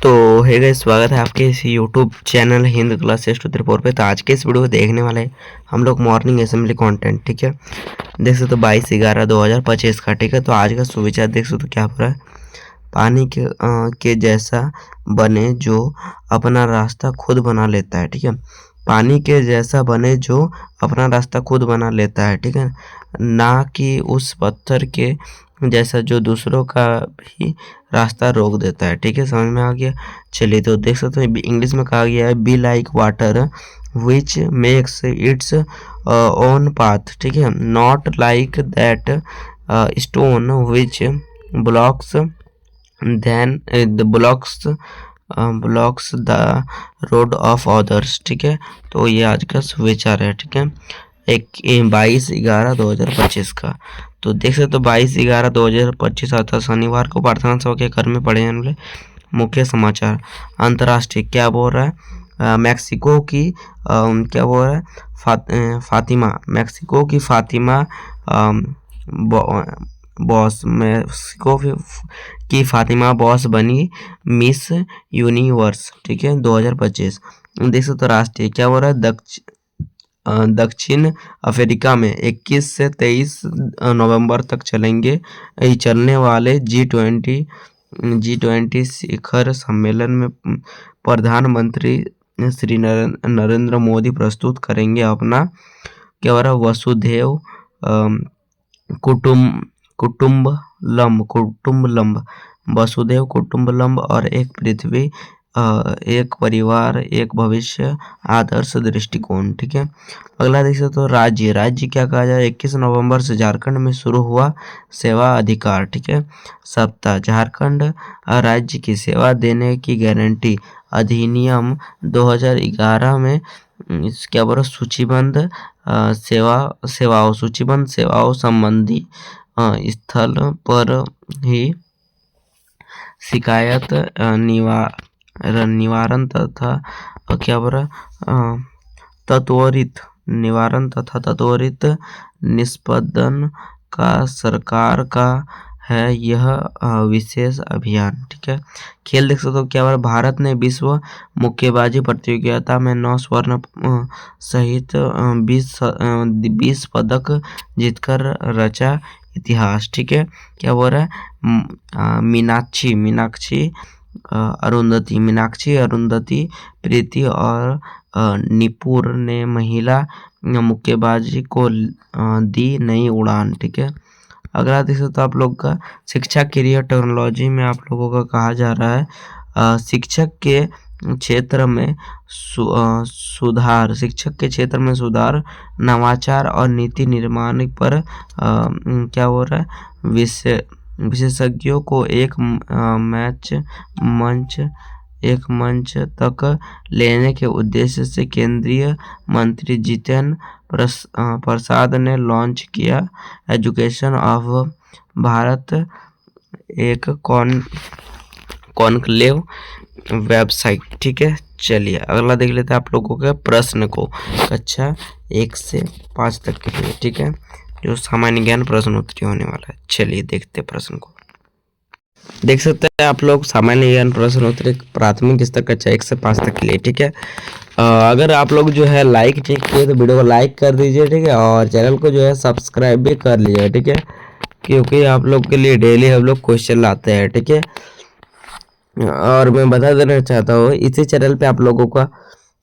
तो hey guys, स्वागत है आपके इस यूट्यूब चैनल हिंद क्लास 624 पे। तो आज के इस वीडियो को देखने वाले हैं हम लोग मॉर्निंग असेंबली कंटेंट। ठीक है, देख सकते हो 22/11/2025 का। ठीक है, तो आज का सुविचार देख सकते हो क्या हो रहा है। पानी के जैसा बने जो अपना रास्ता खुद बना लेता है। ठीक है, पानी के जैसा बने जो अपना रास्ता खुद बना लेता है। ठीक है, ना कि उस पत्थर के जैसा जो दूसरों का भी रास्ता रोक देता है। ठीक है, समझ में आ गया। चलिए, तो देख सकते हो इंग्लिश में कहा गया है be like water which makes its own path. ठीक है, not like that stone which blocks then blocks the road of others. ठीक है, तो ये आज का सुविचार है। ठीक है, 22/11/2025 का। तो देख सकते हो 22/11/2025 आता शनिवार को प्रार्थना सभा के घर में पढ़े जाने वाले मुख्य समाचार। अंतर्राष्ट्रीय क्या बोल रहा है, मैक्सिको की क्या बोल रहा है, फातिमा, मैक्सिको की फातिमा बॉस, मैक्सिको की फातिमा बॉस बनी मिस यूनिवर्स। ठीक है, 2025। देख सकते हो राष्ट्रीय क्या बोल रहा है, दक्षिण अफ्रीका में 21 से 23 नवंबर तक चलने वाले G20 शिखर सम्मेलन में प्रधानमंत्री श्री नरेंद्र मोदी प्रस्तुत करेंगे अपना क्या हो रहा है, वसुधैव कुटुम्बकम, वसुधैव कुटुम्बकम और एक पृथ्वी, एक परिवार एक भविष्य आदर्श दृष्टिकोण। ठीक है, अगला देख सकते हो राज्य क्या कहा जाए। 21 नवंबर से झारखंड में शुरू हुआ सेवा अधिकार। ठीक है, सप्ताह झारखंड राज्य की सेवा देने की गारंटी अधिनियम 2011 में क्या बोला, सूचीबद्ध सेवाओं संबंधी स्थल पर ही शिकायत निवारण तथा क्या बोला, त्वरित निवारण तथा त्वरित निष्पादन का सरकार का है यह विशेष अभियान। ठीक है, खेल देख सकते हो क्या बोला, भारत ने विश्व मुक्केबाजी प्रतियोगिता में 9 स्वर्ण सहित 20 पदक जीतकर रचा इतिहास। ठीक है, क्या बोल रहा है, मीनाक्षी अरुंधति प्रीति और निपुर ने महिला मुक्केबाजी को दी नई उड़ान। ठीक है, अगला देख सकते हो आप लोग का शिक्षा करियर टेक्नोलॉजी में आप लोगों का कहा जा रहा है शिक्षक के क्षेत्र में सुधार, नवाचार और नीति निर्माण पर क्या हो रहा है, विशेषज्ञों को एक मंच तक लेने के उद्देश्य से केंद्रीय मंत्री जितेंद्र प्रसाद ने लॉन्च किया एजुकेशन ऑफ भारत, एक कॉन्क्लेव वेबसाइट। ठीक है, चलिए अगला देख लेते हैं आप लोगों के प्रश्न को कक्षा 1 से 5 तक के लिए। ठीक है, जो सामान्य ज्ञान प्रश्न उत्तरी होने वाला है। चलिए देखते हैं प्रश्न को। देख सकते हैं आप लोग सामान्य ज्ञान प्रश्न उत्तरी प्राथमिक स्तर कक्षा 1 से 5 तक के लिए। ठीक है, अगर आप लोग जो है लाइक नहीं किए तो वीडियो को लाइक कर दीजिए। ठीक है, और चैनल को जो है सब्सक्राइब भी कर लीजिए। ठीक है, क्योंकि आप लोग के लिए डेली हम लोग क्वेश्चन लाते हैं। ठीक है, और मैं बता देना चाहता हूँ इसी चैनल पे आप लोगों का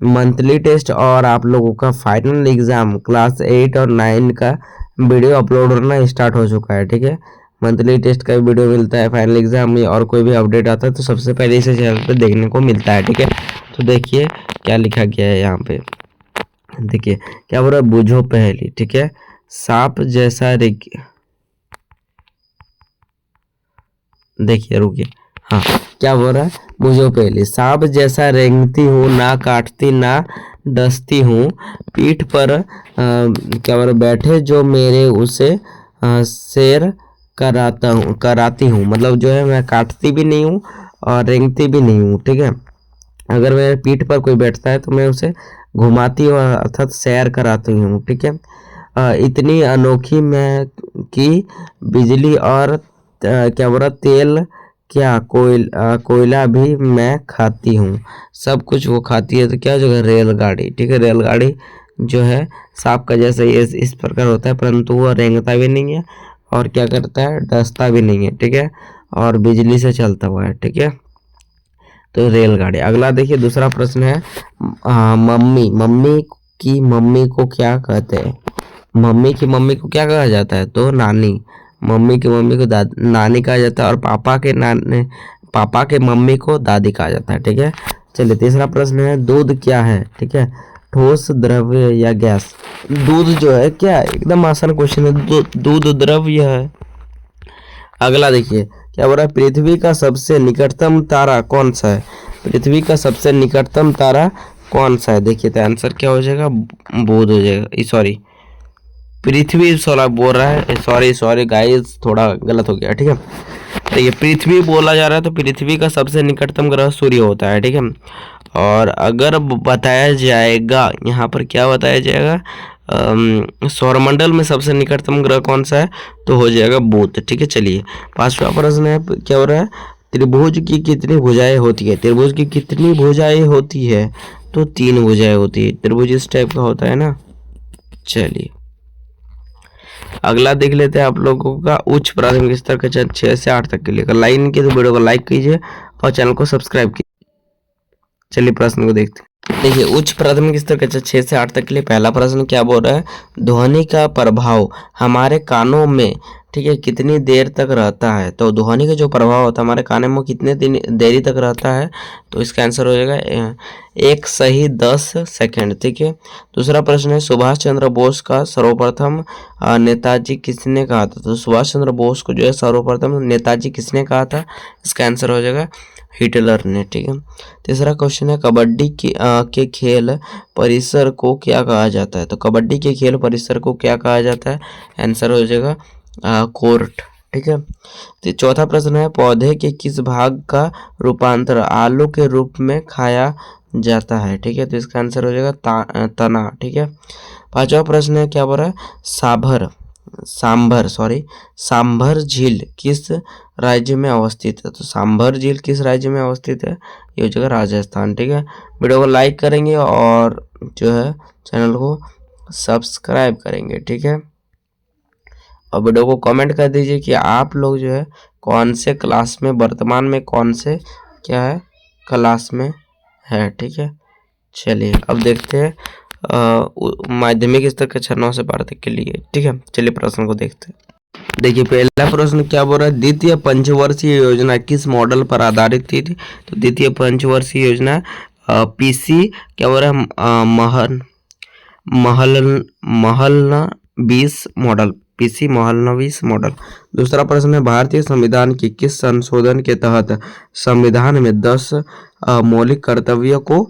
मंथली टेस्ट और आप लोगों का फाइनल एग्जाम क्लास 8 और 9 का वीडियो अपलोड होना स्टार्ट हो चुका है। ठीक है, मंथली टेस्ट का वीडियो मिलता है, फाइनल एग्जाम में और कोई भी अपडेट आता है तो सबसे पहले इसे चैनल पे देखने को मिलता है। ठीक है, तो देखिए क्या लिखा गया है यहाँ पे। देखिए क्या बोल रहा है, बूझो पहेली। ठीक है, सांप जैसा देखिए रुकिए, हाँ क्या बोल रहा है, बूझो पहेली। सांप जैसा रेंगती हूँ, ना काटती ना डसती हूँ, पीठ पर क्या बोल रहा, बैठे जो मेरे उसे शेर कराती हूँ। मतलब जो है मैं काटती भी नहीं हूँ और रेंगती भी नहीं हूँ। ठीक है, अगर मेरे पीठ पर कोई बैठता है तो मैं उसे घुमाती हूँ अर्थात सैर कराती हूँ। ठीक है, इतनी अनोखी मैं कि बिजली और क्या बोला तेल क्या कोयला भी मैं खाती हूँ। सब कुछ वो खाती है तो क्या हो जाएगा, रेलगाड़ी। ठीक है, रेलगाड़ी जो है सांप का जैसे इस प्रकार होता है, परंतु वो रेंगता भी नहीं है और क्या करता है, डसता भी नहीं है। ठीक है, और बिजली से चलता हुआ है। ठीक है, तो रेलगाड़ी। अगला देखिए, दूसरा प्रश्न है मम्मी मम्मी की मम्मी को क्या कहते हैं। मम्मी की मम्मी को क्या कहा जाता है, तो नानी। मम्मी की मम्मी को नानी कहा जाता है, और पापा के मम्मी को दादी कहा जाता है। ठीक है, चलिए तीसरा प्रश्न है, दूध क्या है। ठीक है, ठोस, द्रव्य या गैस। दूध जो है क्या है, एकदम आसान क्वेश्चन है, दूध द्रव्य है। अगला देखिए क्या बोल रहा है, पृथ्वी का सबसे निकटतम तारा कौन सा है। पृथ्वी का सबसे निकटतम तारा कौन सा है, देखिए तो आंसर क्या हो जाएगा, बुध हो जाएगा। सॉरी, पृथ्वी सोलह बोल रहा है, सॉरी सॉरी गाइस, थोड़ा गलत हो गया। ठीक है, तो ये पृथ्वी बोला जा रहा है, तो पृथ्वी का सबसे निकटतम ग्रह सूर्य होता है। ठीक है, और अगर बताया जाएगा, यहाँ पर क्या बताया जाएगा, सौरमंडल में सबसे निकटतम ग्रह कौन सा है, तो हो जाएगा बुध। ठीक है, चलिए पांचवा प्रश्न है, क्या हो रहा है, त्रिभुज की कितनी भुजाएं होती है। त्रिभुज की कितनी भुजाएं होती है, तो 3 भुजाएं होती है। त्रिभुज इस टाइप का होता है ना। चलिए अगला देख लेते हैं आप लोगों का उच्च प्राथमिक स्तर का 6 से 8 तक के लिए। लाइन की तो वीडियो को लाइक कीजिए और चैनल को सब्सक्राइब कीजिए। चलिए प्रश्न को देखते हैं। देखिए उच्च प्राथमिक स्तर का 6 से 8 तक के लिए पहला प्रश्न क्या बोल रहा है, ध्वनि का प्रभाव हमारे कानों में, ठीक है, कितनी देर तक रहता है। तो ध्वनि का जो प्रभाव होता है हमारे कानों में कितने देरी तक रहता है, तो इसका आंसर हो जाएगा 1 सही 10 सेकंड। ठीक है, दूसरा प्रश्न है, सुभाष चंद्र बोस का सर्वप्रथम नेताजी किसने कहा था। तो सुभाष चंद्र बोस को जो है सर्वप्रथम नेताजी किसने कहा था, इसका आंसर हो जाएगा हिटलर ने। ठीक है, तीसरा क्वेश्चन है, कबड्डी के खेल परिसर को क्या कहा जाता है। तो कबड्डी के खेल परिसर को क्या कहा जाता है, आंसर हो जाएगा कोर्ट। ठीक है, तो चौथा प्रश्न है, पौधे के किस भाग का रूपांतर आलू के रूप में खाया जाता है। ठीक है, तो इसका आंसर हो जाएगा तना। ठीक है, पांचवा प्रश्न है, क्या बोल रहा है, सांभर झील किस राज्य में अवस्थित है। तो सांभर झील किस राज्य में अवस्थित है, ये हो जाएगा राजस्थान। ठीक है, वीडियो को लाइक करेंगे और जो है चैनल को सब्सक्राइब करेंगे। ठीक है, और वीडियो को कमेंट कर दीजिए कि आप लोग जो है कौन से क्लास में, वर्तमान में कौन से क्या है क्लास में है। ठीक है, चलिए अब देखते हैं माध्यमिक स्तर कक्षा 9 से 12 तक के लिए। ठीक है, चलिए प्रश्न को देखते हैं। देखिए पहला प्रश्न क्या बोल रहा है, द्वितीय पंचवर्षीय योजना किस मॉडल पर आधारित थी। तो द्वितीय पंचवर्षीय योजना पीसी क्या बोल रहा है, महलना 20 मॉडल, पीसी महलना 20 मॉडल। दूसरा प्रश्न है, भारतीय संविधान की किस संशोधन के तहत संविधान में 10 मौलिक कर्तव्यों को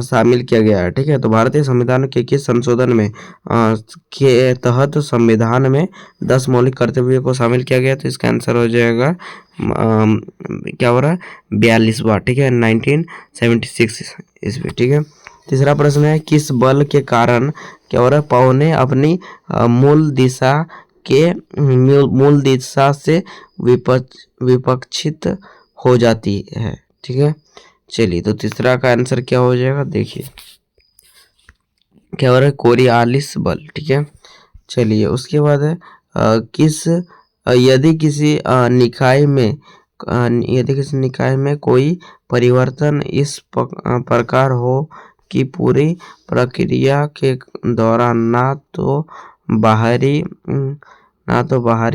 शामिल किया गया है। ठीक है, तो भारतीय संविधान के किस संशोधन में के तहत संविधान में 10 मौलिक कर्तव्यों को शामिल किया गया, तो इसका आंसर हो जाएगा क्या हो रहा है, 42वां। ठीक है, 1976 ईस्वी। ठीक है, तीसरा प्रश्न है, किस बल के कारण क्या हो रहा है, पौने अपनी मूल दिशा से विपक्षित हो जाती है। ठीक है, चलिए तो तीसरा का आंसर क्या हो जाएगा, देखिए क्या हो रहा है, कोरियालिस बल। ठीक है, चलिए उसके बाद है यदि किसी निकाय में कोई परिवर्तन इस प्रकार हो कि पूरी प्रक्रिया के दौरान ना तो बाहरी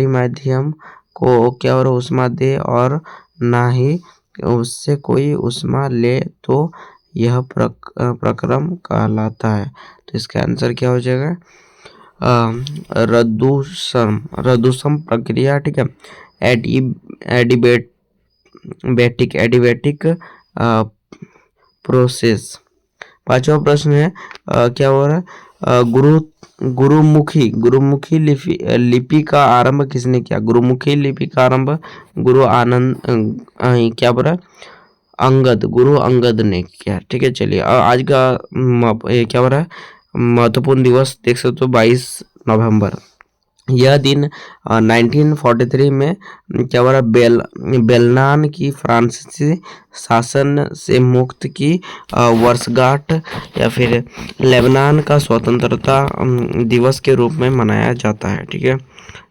माध्यम को क्या और ऊष्मा दे और ना ही उससे कोई ऊष्मा ले, तो यह प्रक्रम कहलाता है। तो इसका आंसर क्या हो जाएगा, रदूषम प्रक्रिया। ठीक है, एडिबेटिक प्रोसेस। पांचवा प्रश्न है, क्या हो रहा है, गुरुमुखी लिपि का आरंभ किसने किया। गुरुमुखी लिपि का आरंभ गुरु अंगद ने किया। ठीक है, चलिए आज का क्या हो रहा है, महत्वपूर्ण दिवस देख सकते हो 22 नवंबर, यह दिन 1943 में क्या हो रहा बेलनान की फ्रांसीसी शासन से मुक्त की वर्षगांठ या फिर लेबनान का स्वतंत्रता दिवस के रूप में मनाया जाता है। ठीक है,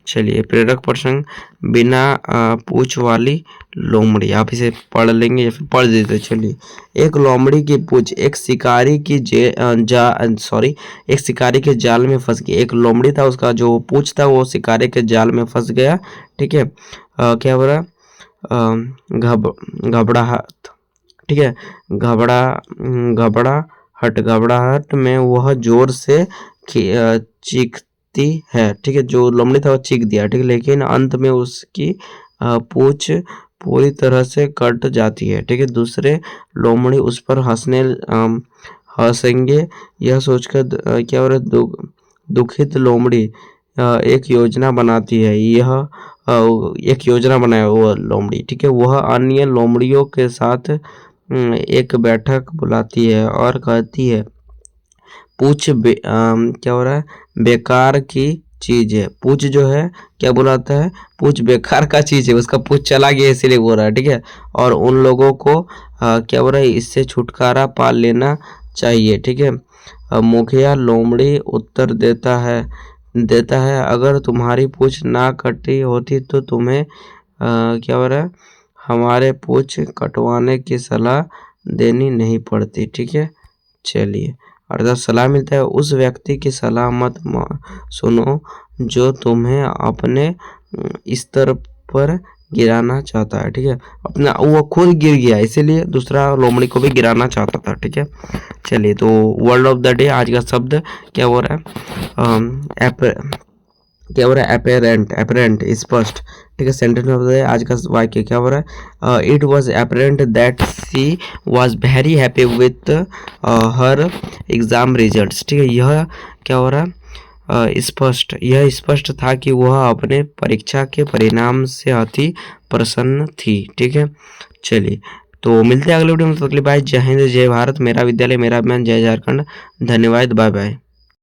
चलिए प्रेरक प्रसंग, बिना पूछ वाली लोमड़ी। आप इसे पढ़ लेंगे या फिर पढ़ देते। चलिए, एक लोमड़ी की पूछ एक शिकारी की एक शिकारी के जाल में फंस गई। एक लोमड़ी था, उसका जो पूछ था वो शिकारी के जाल में फंस गया। ठीक है, क्या हो रहा, घबराहट। ठीक है, घबराहट में वह जोर से चीखती है। ठीक है, जो लोमड़ी था वो चीख दिया। ठीक है, लेकिन अंत में उसकी पूछ पूरी तरह से कट जाती है। ठीक है, दूसरे लोमड़ी उस पर हंसेंगे यह सोचकर क्या हो रहा है, दुखित लोमड़ी एक योजना बनाती है। एक योजना बनाया वो लोमड़ी। ठीक है, वह अन्य लोमड़ियों के साथ एक बैठक बुलाती है और कहती है, पूछ क्या हो रहा है, बेकार की चीज है। पूछ जो है क्या बुलाता है, पूछ बेकार का चीज है, उसका पूछ चला गया इसलिए बोल रहा है। ठीक है, और उन लोगों को क्या हो रहा है, इससे छुटकारा पा लेना चाहिए। ठीक है, मुखिया लोमड़ी उत्तर देता है, अगर तुम्हारी पूछ ना कटी होती तो तुम्हें क्या हो रहा है, हमारे पूछ कटवाने की सलाह देनी नहीं पड़ती। ठीक है, चलिए, और अगर सलाह मिलता है, उस व्यक्ति की सलाह मत सुनो जो तुम्हें अपने स्तर पर गिराना चाहता है। ठीक है, अपना वो खुद गिर गया इसीलिए दूसरा लोमड़ी को भी गिराना चाहता था। ठीक है, चलिए, तो वर्ड ऑफ द डे आज का शब्द क्या हो रहा है, क्या हो रहा है, एपरेंट स्पष्ट। ठीक है, सेंटेंस में बताइए आज का वाक्य क्या हो रहा है, it was apparent that she was very happy with her exam results. ठीक है, यह क्या हो रहा है, यह स्पष्ट था कि वह अपने परीक्षा के परिणाम से अति प्रसन्न थी। ठीक है, चलिए, तो मिलते हैं अगले वीडियो में। तब तक के लिए बाय, जय हिंद, जय भारत, मेरा विद्यालय मेरा अभिमान, जय झारखंड, धन्यवाद, बाय बाय।